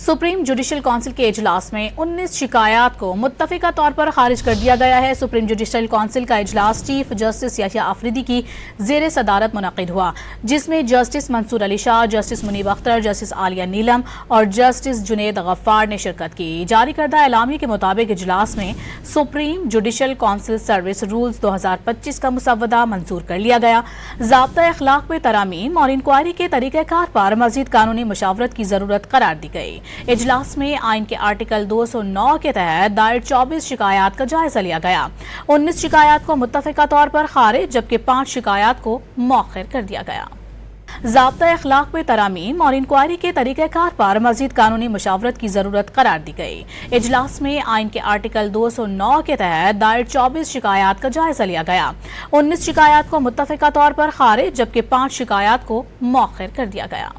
Supreme judicial council के इजलास में 19 शिकायत को मुत्तफिका तौर पर खारिज कर दिया गया है। सुप्रीम जुडिशल काउंसिल का इजलास चीफ जस्टिस याहिया आफरीदी की ज़ेर सदारत मुनक़िद हुआ, जिसमें Justice Mansoor Ali Shah, Justice Muneeb Akhtar, Justice Aalia Neelam और जस्टिस जुनेद गफ्फार ने शिरकत की। जारी करदा एलामिया के मुताबिक इजलास में supreme judicial council service rules 2025 का मुसव्वदा मंजूर कर लिया गया। ज़ाब्ता अखलाक में तरामीम और इंक्वायरी के तरीक़ेकार पर मज़ीद कानूनी मशावरत की ज़रूरत करार दी गई। इजलास में आइन के आर्टिकल 209 के तहत दायर 24 शिकायत का जायजा लिया गया। 19 शिकायत को मुत्तफिका तौर पर खारिज जबकि 5 शिकायत को मौखिर कर दिया गया। ज़ाब्ता अखलाक में तरामीम और इंक्वायरी के तरीक़ेकार पर मज़ीद कानूनी मशावरत की ज़रूरत करार दी गई। इजलास में आइन के आर्टिकल 209 के तहत दायर 24 शिकायत का जायजा लिया गया। 19 शिकायत को मुत्तफिका तौर पर खारिज जबकि 5 शिकायत को मौखिर कर दिया गया।